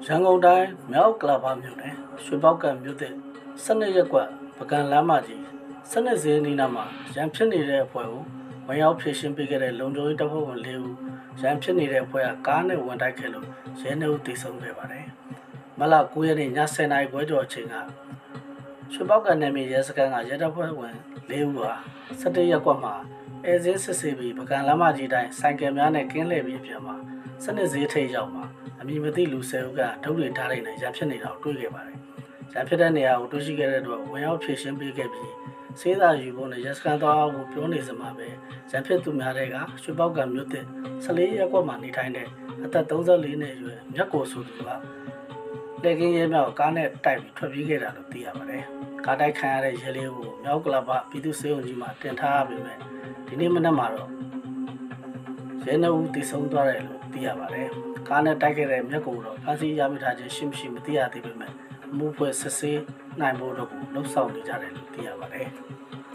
ရန်ကုန်တိုင်းမြောက်ကလာပါမြို့နယ်ရွှေပေါက်ကံမြို့သစ်12ရပ်ကွက်ပကံလမ်းမကြီး12ဈေးနီးနားမှာရန်ဖြစ်နေတဲ့အဖွဲ့ကိုဝင်ရောက်ဖြည့်ရှင်းပေးခဲ့တဲ့လုံခြုံရေးတပ်ဖွဲ့ဝင်၄ဦးရန်ဖြစ်နေတဲ့အဖွဲ့ကကားနဲ့ဝင်တိုက်ခဲ့လို့ရဲနှုတ်တိစုံခဲ့ပါတယ်။မလ9ရက်နေ့ည10:00နာရီခွဲကျော်အချိန်ကရွှေပေါက်ကံနယ်မြေရဲစခန်းကရဲတပ်ဖွဲ့ဝင်၄ဦးဟာ17ရပ်ကွက်မှာအဲဇင်းစစ်ဆေးပြီးပကံလမ်းမကြီးတိုင်းဆိုင်ကယ်များနဲ့ကင်းလှည့်ပြီးအပြန်မှာ12ဈေးထိပ်ရောက်မှာအမည်မသိလူ10ဦးကဒုတ်တွေထားလိုက်နေရန်ဖြစ်နေတာကိုတွေ့ခဲ့ပါတယ်။ရန်ဖြစ်တဲ့နေရာကိုတွေ့ရှိခဲ့တဲ့အတွက်ဝင်ရောက်ဖြည့်ရှင်းပေးခဲ့ပြီးစေးသာယူဖို့နဲ့ရဲစခန်းသွားအောင်ပြောနေစမှာပဲရန်ဖြစ်သူများတဲ့ကရွှေပေါက်ကံမြို့သစ်14ရပ်ကွက်မှာနေထိုင်တဲ့အသက်34နှစ်အရွယ်မြတ်ကိုဆိုသူကလက်ကင်းရဲမြောက်ကားနဲ့တိုက်ပြီးထွက်ပြေးခဲ့တာလို့သိရပါတယ်။ကားတိုက်ခံရတဲ့ရဲလေးကိုမြောက်ကလပပြည်သူ့စေုံကြီးမှာတင်ထားရပေမဲ့ဒီနေ့မနက်မှာတော့ရဲနှုတ်တိစုံသွားတယ်လို့သိရပါတယ်။ကားနဲ့တိုက်ခဲ့တဲ့မြက်ကိုတော့ဖမ်းဆီးရမိထားခြင်းရှိမရှိမသိရသေးပေမဲ့အမှုဖွဲ့စစ်ဆေးနိုင်ဖို့တော့လှုံ့ဆော်နေကြတယ်လို့သိရပါတယ်။